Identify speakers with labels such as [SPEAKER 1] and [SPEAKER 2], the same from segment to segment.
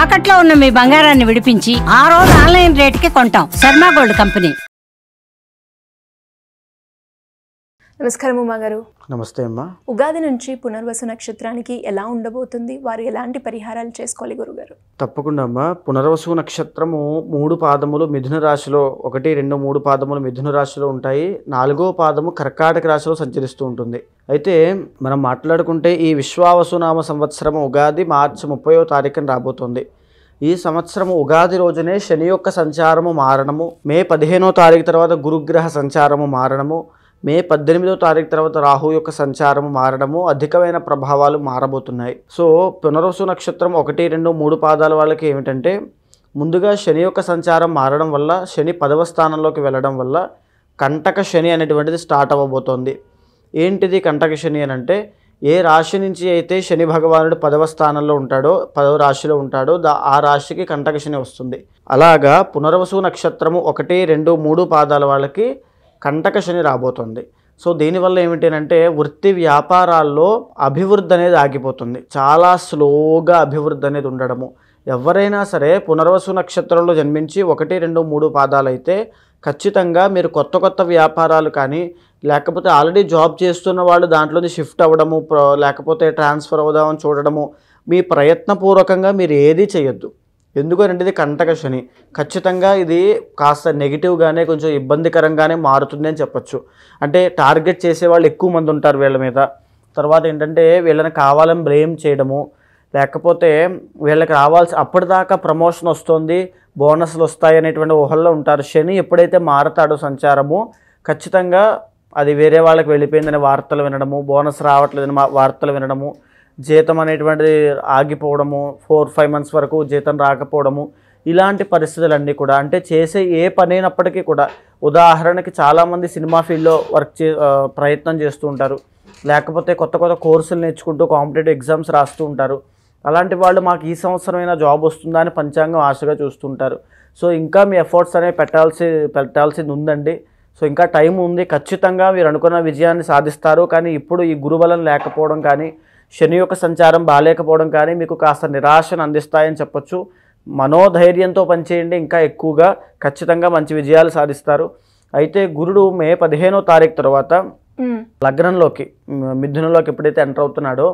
[SPEAKER 1] తాకట్లో ఉన్న మీ బంగారాన్ని విడిపించి ఆ రోజు ఆన్లైన్ రేటుకి కొంటాం. Sharma gold company.
[SPEAKER 2] నమస్కారం ఉమా గారు.
[SPEAKER 3] నమస్తే అమ్మా.
[SPEAKER 2] ఉగాది నుంచి పునర్వసు నక్షత్రానికి ఎలా ఉండబోతుంది, వారు ఎలాంటి పరిహారాలు చేసుకోవాలి గురుగారు?
[SPEAKER 3] తప్పకుండా అమ్మా. పునర్వసు నక్షత్రము 3 పాదములు మిథున రాశిలో 1, 2, 3 పాదములు మిథున రాశిలో ఉంటాయి. 4వ పాదము కర్కాటక రాశిలో సంచరిస్తూ ఉంటుంది. అయితే మనం మాట్లాడుకుంటే ఈ విశ్వావసునామ సంవత్సరము ఉగాది మార్చి 30వ తారీఖున రాబోతుంది. ఈ సంవత్సరము ఉగాది రోజునే శని యొక్క సంచారము మారడము, మే 15వ తారీఖు తర్వాత గురుగ్రహ సంచారము మారడము, మే 18వ తారీఖు తర్వాత రాహు యొక్క సంచారము మారడము, అధికమైన ప్రభావాలు మారబోతున్నాయి. సో పునర్వసు నక్షత్రం 1, 2, 3 పాదాల వాళ్ళకి ఏమిటంటే, ముందుగా శని యొక్క సంచారం మారడం వల్ల, శని 10వ స్థానంలోకి వెళ్ళడం వల్ల కంటక శని అనేటువంటిది స్టార్ట్ అవ్వబోతోంది. ఏంటిది కంటక శని అని అంటే, ఏ రాశి నుంచి అయితే శని భగవానుడు 10వ స్థానంలో ఉంటాడో, 10వ రాశిలో ఉంటాడో ఆ రాశికి కంటక శని వస్తుంది. అలాగా పునర్వసు నక్షత్రము 1, 2, 3 పాదాల వాళ్ళకి కంటక శని రాబోతుంది. సో దీనివల్ల ఏమిటి అంటే, వృత్తి వ్యాపారాల్లో అభివృద్ధి అనేది ఆగిపోతుంది. చాలా స్లోగా అభివృద్ధి అనేది ఉండడము. ఎవరైనా సరే పునర్వసు నక్షత్రంలో జన్మించి 1, 2, 3 పాదాలు అయితే ఖచ్చితంగా మీరు కొత్త వ్యాపారాలు కానీ, లేకపోతే ఆల్రెడీ జాబ్ చేస్తున్న వాళ్ళు దాంట్లోని షిఫ్ట్ అవ్వడము, లేకపోతే ట్రాన్స్ఫర్ అవుదామని చూడడము, మీ ప్రయత్నపూర్వకంగా మీరు ఏదీ చేయొద్దు. ఎందుకంటే ఇది కంటక శని. ఖచ్చితంగా ఇది కాస్త నెగిటివ్గానే, కొంచెం ఇబ్బందికరంగానే మారుతుంది అని చెప్పచ్చు. అంటే టార్గెట్ చేసేవాళ్ళు ఎక్కువ మంది ఉంటారు వీళ్ళ మీద. తర్వాత ఏంటంటే వీళ్ళని కావాలని బ్లేమ్ చేయడము, లేకపోతే వీళ్ళకి అప్పటిదాకా ప్రమోషన్ వస్తుంది, బోనస్లు వస్తాయి అనేటువంటి ఊహల్లో ఉంటారు. శని ఎప్పుడైతే మారతాడో సంచారము, ఖచ్చితంగా అది వేరే వాళ్ళకి వెళ్ళిపోయిందనే వార్తలు వినడము, బోనస్ రావట్లేదని వార్తలు వినడము, జీతం అనేటువంటిది ఆగిపోవడము, 4-5 మంత్స్ వరకు జీతం రాకపోవడము, ఇలాంటి పరిస్థితులన్నీ కూడా, అంటే చేసే ఏ పని అయినప్పటికీ కూడా, ఉదాహరణకి చాలామంది సినిమా ఫీల్డ్లో ప్రయత్నం చేస్తూ ఉంటారు, లేకపోతే కొత్త కోర్సులు నేర్చుకుంటూ కాంపిటేటివ్ ఎగ్జామ్స్ రాస్తూ ఉంటారు. అలాంటి వాళ్ళు మాకు ఈ సంవత్సరమైనా జాబ్ వస్తుందా అని పంచాంగం ఆశగా చూస్తుంటారు. సో ఇంకా మీ ఎఫర్ట్స్ అనేవి పెట్టాల్సింది ఉందండి. సో ఇంకా టైం ఉంది. ఖచ్చితంగా మీరు అనుకున్న విజయాన్ని సాధిస్తారు. కానీ ఇప్పుడు ఈ గురుబలం లేకపోవడం కానీ, శని యొక్క సంచారం బాగాలేకపోవడం కానీ మీకు కాస్త నిరాశను అందిస్తాయని చెప్పొచ్చు. మనోధైర్యంతో పనిచేయండి, ఇంకా ఎక్కువగా ఖచ్చితంగా మంచి విజయాలు సాధిస్తారు. అయితే గురుడు మే 15వ తారీఖు తర్వాత లగ్నంలోకి, మిథునంలోకి ఎప్పుడైతే ఎంటర్ అవుతున్నాడో,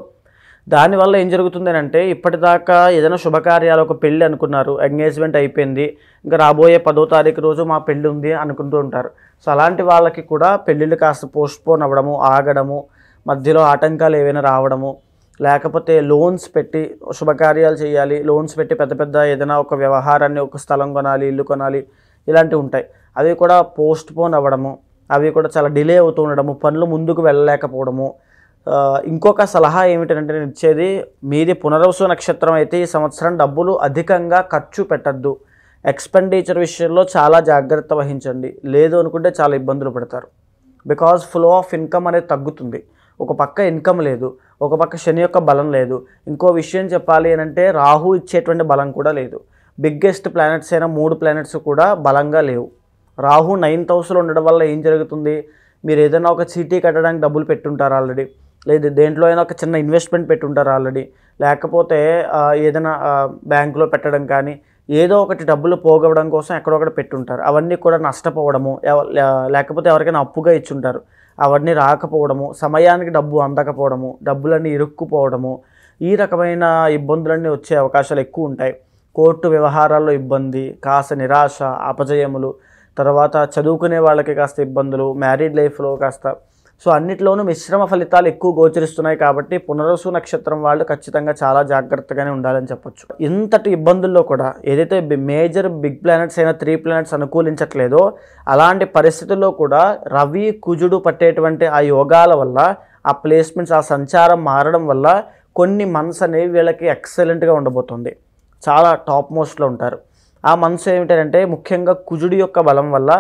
[SPEAKER 3] దానివల్ల ఏం జరుగుతుంది అంటే, ఇప్పటిదాకా ఏదైనా శుభకార్యాలు, ఒక పెళ్ళి అనుకున్నారు, ఎంగేజ్మెంట్ అయిపోయింది, ఇంకా రాబోయే 10వ తారీఖు రోజు మా పెళ్ళి ఉంది అనుకుంటూ ఉంటారు. సో అలాంటి వాళ్ళకి కూడా పెళ్ళిళ్ళు కాస్త పోస్ట్పోన్ అవ్వడము, ఆగడము, మధ్యలో ఆటంకాలు ఏవైనా రావడము, లేకపోతే లోన్స్ పెట్టి శుభకార్యాలు చేయాలి, లోన్స్ పెట్టి పెద్ద ఏదైనా ఒక వ్యవహారాన్ని, ఒక స్థలం కొనాలి, ఇల్లు కొనాలి, ఇలాంటివి ఉంటాయి. అవి కూడా పోస్ట్పోన్ అవ్వడము, అవి కూడా చాలా డిలే అవుతూ ఉండడము, పనులు ముందుకు వెళ్ళలేకపోవడము. ఇంకొక సలహా ఏమిటంటే నేను ఇచ్చేది, మీది పునర్వసు నక్షత్రం అయితే ఈ సంవత్సరం డబ్బులు అధికంగా ఖర్చు పెట్టద్దు. ఎక్స్పెండిచర్ విషయంలో చాలా జాగ్రత్త వహించండి. లేదు అనుకుంటే చాలా ఇబ్బందులు పడతారు. బికాజ్ ఫ్లో ఆఫ్ ఇన్కమ్ అనేది తగ్గుతుంది. ఒక పక్క ఇన్కమ్ లేదు, ఒక పక్క శని యొక్క బలం లేదు. ఇంకో విషయం చెప్పాలి అంటే, రాహు ఇచ్చేటువంటి బలం కూడా లేదు. బిగ్గెస్ట్ ప్లానెట్స్ అయిన 3 ప్లానెట్స్ కూడా బలంగా లేవు. రాహు 9th హౌస్లో ఉండడం వల్ల ఏం జరుగుతుంది, మీరు ఏదైనా ఒక చీటీ కట్టడానికి డబ్బులు పెట్టుంటారు ఆల్రెడీ, లేదు దేంట్లో అయినా ఒక చిన్న ఇన్వెస్ట్మెంట్ పెట్టుంటారు ఆల్రెడీ, లేకపోతే ఏదైనా బ్యాంకులో పెట్టడం కానీ, ఏదో ఒకటి డబ్బులు పోగవడం కోసం ఎక్కడొకటి పెట్టుంటారు. అవన్నీ కూడా నష్టపోవడము, లేకపోతే ఎవరికైనా అప్పుగా ఇచ్చుంటారు, అవన్నీ రాకపోవడము, సమయానికి డబ్బు అందకపోవడము, డబ్బులన్నీ ఇరుక్కుపోవడము, ఈ రకమైన ఇబ్బందులన్నీ వచ్చే అవకాశాలు ఎక్కువ ఉంటాయి. కోర్టు వ్యవహారాల్లో ఇబ్బంది, కాస్త నిరాశ, అపజయములు, తర్వాత చదువుకునే వాళ్ళకి కాస్త ఇబ్బందులు, మ్యారీడ్ లైఫ్లో కాస్త. సో అన్నిట్లోనూ మిశ్రమ ఫలితాలు ఎక్కువ గోచరిస్తున్నాయి. కాబట్టి పునర్వసు నక్షత్రం వాళ్ళు ఖచ్చితంగా చాలా జాగ్రత్తగానే ఉండాలని చెప్పొచ్చు. ఇంతటి ఇబ్బందుల్లో కూడా ఏదైతే మేజర్ బిగ్ ప్లానెట్స్ అయినా 3 ప్లానెట్స్ అనుకూలించట్లేదో, అలాంటి పరిస్థితుల్లో కూడా రవి కుజుడు పట్టేటువంటి ఆ యోగాల వల్ల, ఆ ప్లేస్మెంట్స్, ఆ సంచారం మారడం వల్ల కొన్ని మంత్స్ అనేవి వీళ్ళకి ఎక్సలెంట్గా ఉండబోతుంది. చాలా టాప్ మోస్ట్లో ఉంటారు. ఆ మంత్స్ ఏమిటంటే, ముఖ్యంగా కుజుడి యొక్క బలం వల్ల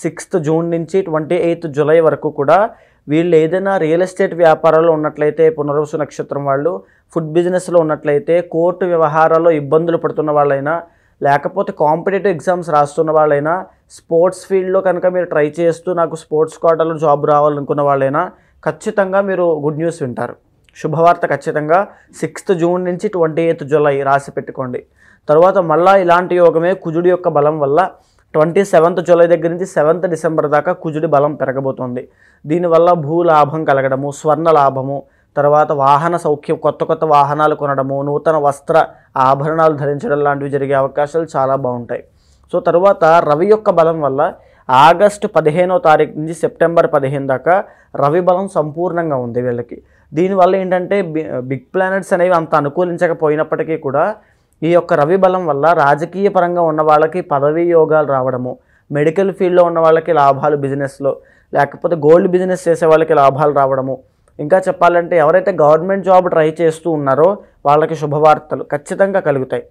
[SPEAKER 3] 6th జూన్ నుంచి 28th జూలై వరకు కూడా వీళ్ళు ఏదైనా రియల్ ఎస్టేట్ వ్యాపారాల్లో ఉన్నట్లయితే, పునర్వసు నక్షత్రం వాళ్ళు ఫుడ్ బిజినెస్లో ఉన్నట్లయితే, కోర్టు వ్యవహారాల్లో ఇబ్బందులు పడుతున్న వాళ్ళైనా, లేకపోతే కాంపిటేటివ్ ఎగ్జామ్స్ రాస్తున్న వాళ్ళైనా, స్పోర్ట్స్ ఫీల్డ్లో కనుక మీరు ట్రై చేస్తూ నాకు స్పోర్ట్స్ కోటాలో జాబ్ రావాలనుకున్న వాళ్ళైనా ఖచ్చితంగా మీరు గుడ్ న్యూస్ వింటారు. శుభవార్త ఖచ్చితంగా 6th జూన్ నుంచి 28th జూలై రాసి పెట్టుకోండి. తర్వాత మళ్ళీ ఇలాంటి యోగమే కుజుడి యొక్క బలం వల్ల 27th జూలై దగ్గర నుంచి 7th డిసెంబర్ దాకా కుజుడి బలం పెరగబోతోంది. దీనివల్ల భూలాభం కలగడము, స్వర్ణ లాభము, తర్వాత వాహన సౌఖ్యం, కొత్త వాహనాలు కొనడము, నూతన వస్త్ర ఆభరణాలు ధరించడం లాంటివి జరిగే అవకాశాలు చాలా బాగుంటాయి. సో తర్వాత రవి యొక్క బలం వల్ల ఆగస్టు 15వ తారీఖు నుంచి సెప్టెంబర్ 15 దాకా రవి బలం సంపూర్ణంగా ఉంది వీళ్ళకి. దీనివల్ల ఏంటంటే బిగ్ ప్లానెట్స్ అనేవి అంత అనుకూలించకపోయినప్పటికీ కూడా ఈ యొక్క రవి బలం వల్ల రాజకీయ పరంగా ఉన్న వాళ్ళకి పదవీ యోగాలు రావడము, మెడికల్ ఫీల్డ్లో ఉన్న వాళ్ళకి లాభాలు బిజినెస్లో, లేకపోతే గోల్డ్ బిజినెస్ చేసే వాళ్ళకి లాభాలు రావడము, ఇంకా చెప్పాలంటే ఎవరైతే గవర్నమెంట్ జాబ్ ట్రై చేస్తూ ఉన్నారో వాళ్ళకి శుభవార్తలు ఖచ్చితంగా కలుగుతాయి.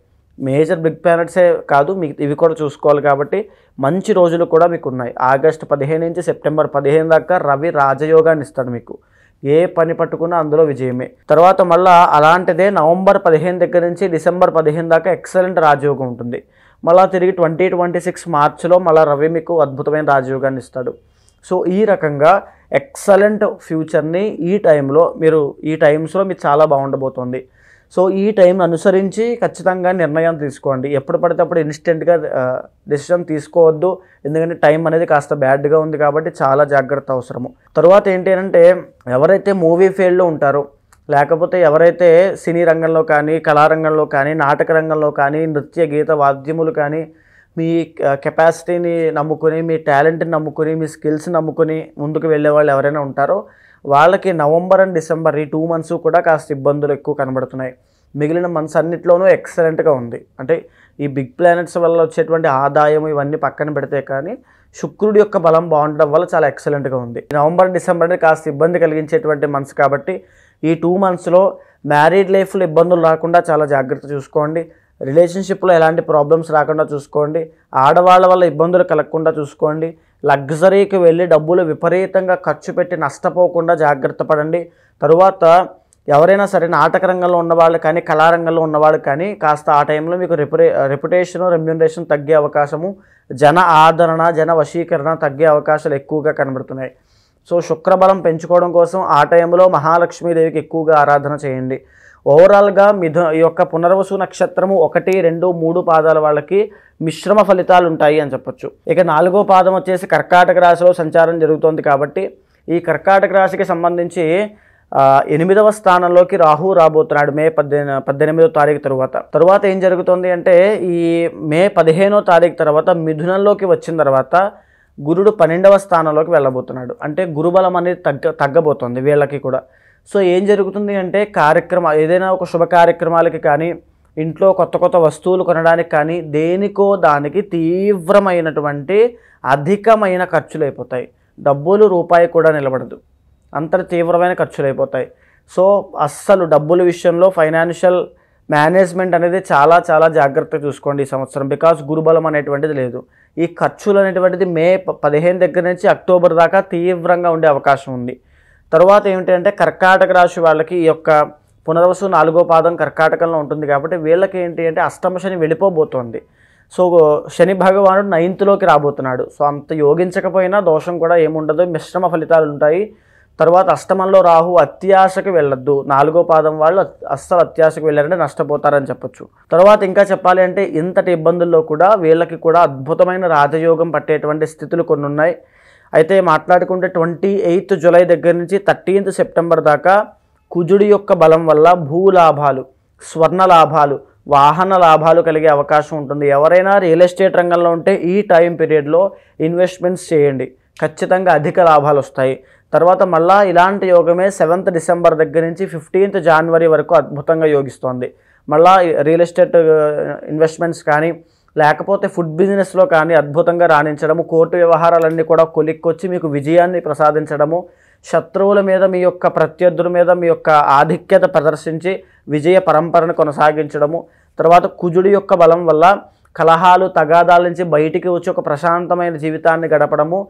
[SPEAKER 3] మేజర్ బిగ్ ప్లానెట్సే కాదు, మీకు ఇవి కూడా చూసుకోవాలి. కాబట్టి మంచి రోజులు కూడా మీకు ఉన్నాయి. ఆగస్టు 15 నుంచి సెప్టెంబర్ 15 దాకా రవి రాజయోగాన్ని ఇస్తాడు మీకు. ఏ పని పట్టుకున్నా అందులో విజయమే. తర్వాత మళ్ళీ అలాంటిదే నవంబర్ 15 దగ్గర నుంచి డిసెంబర్ 15 దాకా ఎక్సలెంట్ రాజయోగం ఉంటుంది. మళ్ళీ తిరిగి 2026 మార్చిలో మళ్ళీ రవి మీకు అద్భుతమైన రాజయోగాన్ని ఇస్తాడు. సో ఈ రకంగా ఎక్సలెంట్ ఫ్యూచర్ని ఈ టైమ్స్లో మీకు చాలా బాగుండబోతోంది. సో ఈ టైంను అనుసరించి ఖచ్చితంగా నిర్ణయం తీసుకోండి. ఎప్పుడు పడితే అప్పుడు ఇన్స్టెంట్గా డెసిషన్ తీసుకోవద్దు. ఎందుకంటే టైం అనేది కాస్త బ్యాడ్గా ఉంది కాబట్టి చాలా జాగ్రత్త అవసరము. తర్వాత ఏంటి అంటే ఎవరైతే మూవీ ఫీల్డ్లో ఉంటారో, లేకపోతే ఎవరైతే సినీ రంగంలో కానీ, కళారంగంలో కానీ, నాటక రంగంలో కానీ, నృత్య గీత వాద్యములు కానీ, మీ కెపాసిటీని నమ్ముకొని, మీ టాలెంట్ని నమ్ముకొని, మీ స్కిల్స్ని నమ్ముకొని ముందుకు వెళ్ళే వాళ్ళు ఎవరైనా ఉంటారో వాళ్ళకి నవంబర్ అండ్ డిసెంబర్ ఈ 2 months కూడా కాస్త ఇబ్బందులు ఎక్కువ కనబడుతున్నాయి. మిగిలిన మంత్స్ అన్నిట్లోనూ ఎక్సలెంట్గా ఉంది. అంటే ఈ బిగ్ ప్లానెట్స్ వల్ల వచ్చేటువంటి ఆదాయం ఇవన్నీ పక్కన పెడితే కానీ శుక్రుడి యొక్క బలం బాగుండడం వల్ల చాలా ఎక్సలెంట్గా ఉంది. నవంబర్ డిసెంబర్ అనేది కాస్త ఇబ్బంది కలిగించేటువంటి మంత్స్ కాబట్టి ఈ 2 monthsలో మ్యారీడ్ లైఫ్లో ఇబ్బందులు రాకుండా చాలా జాగ్రత్త చూసుకోండి. రిలేషన్షిప్లో ఎలాంటి ప్రాబ్లమ్స్ రాకుండా చూసుకోండి. ఆడవాళ్ళ వల్ల ఇబ్బందులు కలగకుండా చూసుకోండి. లగ్జరీకి వెళ్ళి డబ్బులు విపరీతంగా ఖర్చు పెట్టి నష్టపోకుండా జాగ్రత్త పడండి. తరువాత ఎవరైనా సరే నాటక రంగంలో ఉన్నవాళ్ళు కానీ, కళారంగంలో ఉన్నవాళ్ళు కానీ కాస్త ఆ టైంలో మీకు రెప్యుటేషను, రెమ్యూనరేషన్ తగ్గే అవకాశము, జన ఆదరణ, జన వశీకరణ తగ్గే అవకాశాలు ఎక్కువగా కనబడుతున్నాయి. సో శుక్రబలం పెంచుకోవడం కోసం ఆ టైంలో మహాలక్ష్మీదేవికి ఎక్కువగా ఆరాధన చేయండి. ఓవరాల్గా ఈ యొక్క పునర్వసు నక్షత్రము 1, 2, 3 పాదాల వాళ్ళకి మిశ్రమ ఫలితాలు ఉంటాయి అని చెప్పొచ్చు. ఇక 4వ పాదం వచ్చేసి కర్కాటక రాశిలో సంచారం జరుగుతోంది కాబట్టి ఈ కర్కాటక రాశికి సంబంధించి 8వ స్థానంలోకి రాహు రాబోతున్నాడు మే 18వ తారీఖు తర్వాత ఏం జరుగుతుంది అంటే ఈ మే 15వ తారీఖు తర్వాత మిథునంలోకి వచ్చిన తర్వాత గురుడు 12వ స్థానంలోకి వెళ్ళబోతున్నాడు. అంటే గురుబలం అనేది తగ్గబోతోంది వీళ్ళకి కూడా. సో ఏం జరుగుతుంది అంటే ఏదైనా ఒక శుభ కార్యక్రమాలకి కానీ, ఇంట్లో కొత్త వస్తువులు కొనడానికి కానీ, దేనికో దానికి తీవ్రమైనటువంటి అధికమైన ఖర్చులు అయిపోతాయి. డబ్బులు రూపాయి కూడా నిలబడదు, అంత తీవ్రమైన ఖర్చులు అయిపోతాయి. సో అస్సలు డబ్బుల విషయంలో ఫైనాన్షియల్ మేనేజ్మెంట్ అనేది చాలా చాలా జాగ్రత్తగా చూసుకోండి ఈ సంవత్సరం. బికాస్ గురుబలం అనేటువంటిది లేదు. ఈ ఖర్చులు అనేటువంటిది మే 15 దగ్గర నుంచి అక్టోబర్ దాకా తీవ్రంగా ఉండే అవకాశం ఉంది. తర్వాత ఏమిటంటే కర్కాటక రాశి వాళ్ళకి ఈ యొక్క పునర్వసు 4వ పాదం కర్కాటకంలో ఉంటుంది కాబట్టి వీళ్ళకి ఏంటి అంటే అష్టమ శని వెళ్ళిపోబోతోంది. సో శని భగవానుడు 9th రాబోతున్నాడు. సో అంత యోగించకపోయినా దోషం కూడా ఏముండదు, మిశ్రమ ఫలితాలు ఉంటాయి. తర్వాత అష్టమంలో రాహు, అత్యాశకు వెళ్ళొద్దు. 4వ పాదం వాళ్ళు అస్సలు అత్యాశకు వెళ్ళారంటే నష్టపోతారని చెప్పొచ్చు. తర్వాత ఇంకా చెప్పాలి అంటే ఇంతటి ఇబ్బందుల్లో కూడా వీళ్ళకి కూడా అద్భుతమైన రాజయోగం పట్టేటువంటి స్థితులు కొన్ని ఉన్నాయి. అయితే మాట్లాడుకుంటే 28th జూలై దగ్గర నుంచి 13th సెప్టెంబర్ దాకా కుజుడి యొక్క బలం వల్ల భూలాభాలు, స్వర్ణ లాభాలు, వాహన లాభాలు కలిగే అవకాశం ఉంటుంది. ఎవరైనా రియల్ ఎస్టేట్ రంగంలో ఉంటే ఈ టైం పీరియడ్లో ఇన్వెస్ట్మెంట్స్ చేయండి, ఖచ్చితంగా అధిక లాభాలు వస్తాయి. తర్వాత మళ్ళీ ఇలాంటి యోగమే 7th డిసెంబర్ దగ్గర నుంచి 15th జనవరి వరకు అద్భుతంగా యోగిస్తోంది. మళ్ళీ రియల్ ఎస్టేట్ ఇన్వెస్ట్మెంట్స్ కానీ, లేకపోతే ఫుడ్ బిజినెస్లో కానీ అద్భుతంగా రాణించడము, కోర్టు వ్యవహారాలన్నీ కూడా కొలిక్కొచ్చి మీకు విజయాన్ని ప్రసాదించడము, శత్రువుల మీద మీ యొక్క ప్రత్యర్థుల మీద మీ యొక్క ఆధిక్యత ప్రదర్శించి విజయ పరంపరను కొనసాగించడము. తర్వాత కుజుడి యొక్క బలం వల్ల కలహాలు, తగాదాల నుంచి బయటికి వచ్చి ఒక ప్రశాంతమైన జీవితాన్ని గడపడము,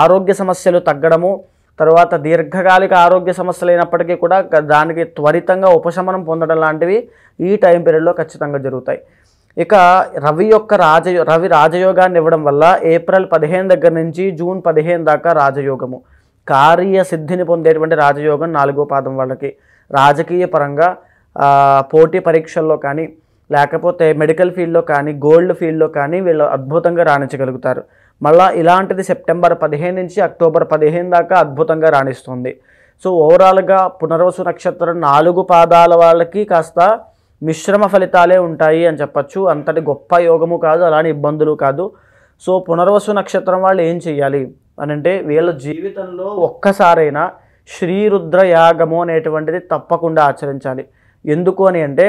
[SPEAKER 3] ఆరోగ్య సమస్యలు తగ్గడము, తర్వాత దీర్ఘకాలిక ఆరోగ్య సమస్యలు అయినప్పటికీ కూడా దానికి త్వరితంగా ఉపశమనం పొందడం లాంటివి ఈ టైం పీరియడ్లో ఖచ్చితంగా జరుగుతాయి. ఇక రవి రాజయోగాన్ని ఇవ్వడం వల్ల ఏప్రిల్ 15 దగ్గర నుంచి జూన్ 15 దాకా రాజయోగము, కార్యసిద్ధిని పొందేటువంటి రాజయోగం 4వ పాదం వాళ్ళకి. రాజకీయ పరంగా పోటీ పరీక్షల్లో కానీ లేకపోతే మెడికల్ ఫీల్డ్లో కానీ గోల్డ్ ఫీల్డ్లో కానీ వీళ్ళు అద్భుతంగా రాణించగలుగుతారు. మళ్ళీ ఇలాంటిది సెప్టెంబర్ 15 నుంచి అక్టోబర్ 15 దాకా అద్భుతంగా రాణిస్తుంది. సో ఓవరాల్గా పునర్వసు నక్షత్రం 4 పాదాల వాళ్ళకి కాస్త మిశ్రమ ఫలితాలే ఉంటాయి అని చెప్పచ్చు. అంతటి గొప్ప యోగము కాదు, అలానే ఇబ్బందులు కాదు. సో పునర్వసు నక్షత్రం వాళ్ళు ఏం చెయ్యాలి అని అంటే వీళ్ళ జీవితంలో ఒక్కసారైనా శ్రీరుద్ర యాగము అనేటువంటిది తప్పకుండా ఆచరించాలి. ఎందుకు అని అంటే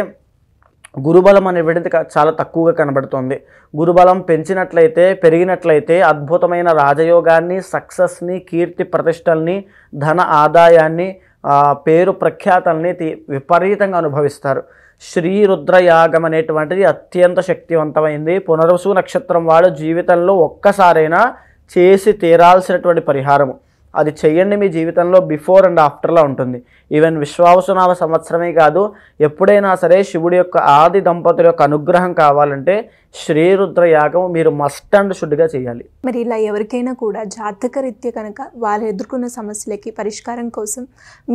[SPEAKER 3] గురుబలం అనేటువంటిది చాలా తక్కువగా కనబడుతుంది. గురుబలం పెరిగినట్లయితే అద్భుతమైన రాజయోగాన్ని, సక్సెస్ని, కీర్తి ప్రతిష్టల్ని, ధన ఆదాయాన్ని, పేరు ప్రఖ్యాతల్ని విపరీతంగా అనుభవిస్తారు. శ్రీరుద్రయాగం అనేటువంటిది అత్యంత శక్తివంతమైంది. పునర్వసు నక్షత్రం వాళ్ళ జీవితంలో ఒక్కసారైనా చేసి తీరాల్సినటువంటి పరిహారము. అది చెయ్యండి, మీ జీవితంలో బిఫోర్ అండ్ ఆఫ్టర్లా ఉంటుంది. ఈవెన్ విశ్వావసునామ సంవత్సరమే కాదు, ఎప్పుడైనా సరే శివుడి యొక్క ఆది దంపతుల యొక్క అనుగ్రహం కావాలంటే శ్రీరుద్ర యాగం మీరు మస్ట్ అండ్ షుడ్గా చేయాలి.
[SPEAKER 2] మరి ఇలా ఎవరికైనా కూడా జాతకరీత్యా కనుక వాళ్ళు ఎదుర్కొన్న సమస్యలకి పరిష్కారం కోసం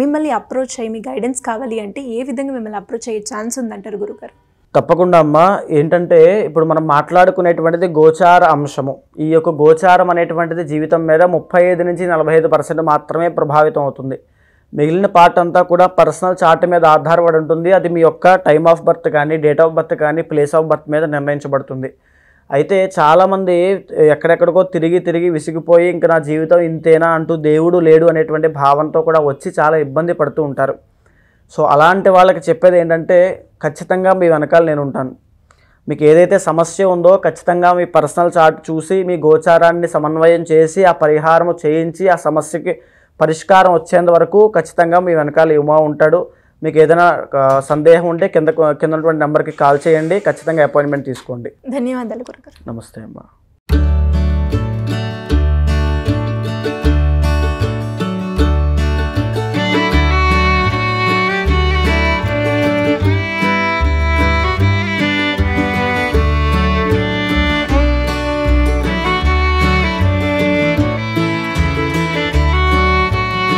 [SPEAKER 2] మిమ్మల్ని అప్రోచ్ అయ్యి మీ గైడెన్స్ కావాలి అంటే ఏ విధంగా మిమ్మల్ని అప్రోచ్ అయ్యే ఛాన్స్ ఉందంటారు గురుగారు?
[SPEAKER 3] తప్పకుండా అమ్మ. ఏంటంటే ఇప్పుడు మనం మాట్లాడుకునేటువంటిది గోచార అంశము. ఈ యొక్క గోచారం అనేటువంటిది జీవితం మీద 35 నుంచి 45% మాత్రమే ప్రభావితం అవుతుంది. మిగిలిన పార్ట్ అంతా కూడా పర్సనల్ చార్ట్ మీద ఆధారపడి ఉంటుంది. అది మీ యొక్క టైమ్ ఆఫ్ బర్త్ కానీ, డేట్ ఆఫ్ బర్త్ కానీ, ప్లేస్ ఆఫ్ బర్త్ మీద నిర్ణయించబడుతుంది. అయితే చాలామంది ఎక్కడెక్కడికో తిరిగి విసిగిపోయి ఇంకా నా జీవితం ఇంతేనా అంటూ దేవుడు లేడు అనేటువంటి భావంతో కూడా వచ్చి చాలా ఇబ్బంది పడుతూ ఉంటారు. సో అలాంటి వాళ్ళకి చెప్పేది ఏంటంటే ఖచ్చితంగా మీ వెనకాల నేను ఉంటాను. మీకు ఏదైతే సమస్య ఉందో ఖచ్చితంగా మీ పర్సనల్ చార్ట్ చూసి మీ గోచారాన్ని సమన్వయం చేసి ఆ పరిహారం చేయించి ఆ సమస్యకి పరిష్కారం వచ్చేంత వరకు ఖచ్చితంగా మీ వెనకాల యుమా ఉంటాడు. మీకు ఏదైనా సందేహం ఉంటే కింద ఉన్నటువంటి నెంబర్కి కాల్ చేయండి. ఖచ్చితంగా అపాయింట్మెంట్ తీసుకోండి.
[SPEAKER 2] ధన్యవాదాలు గురుగారు.
[SPEAKER 3] నమస్తే అమ్మా.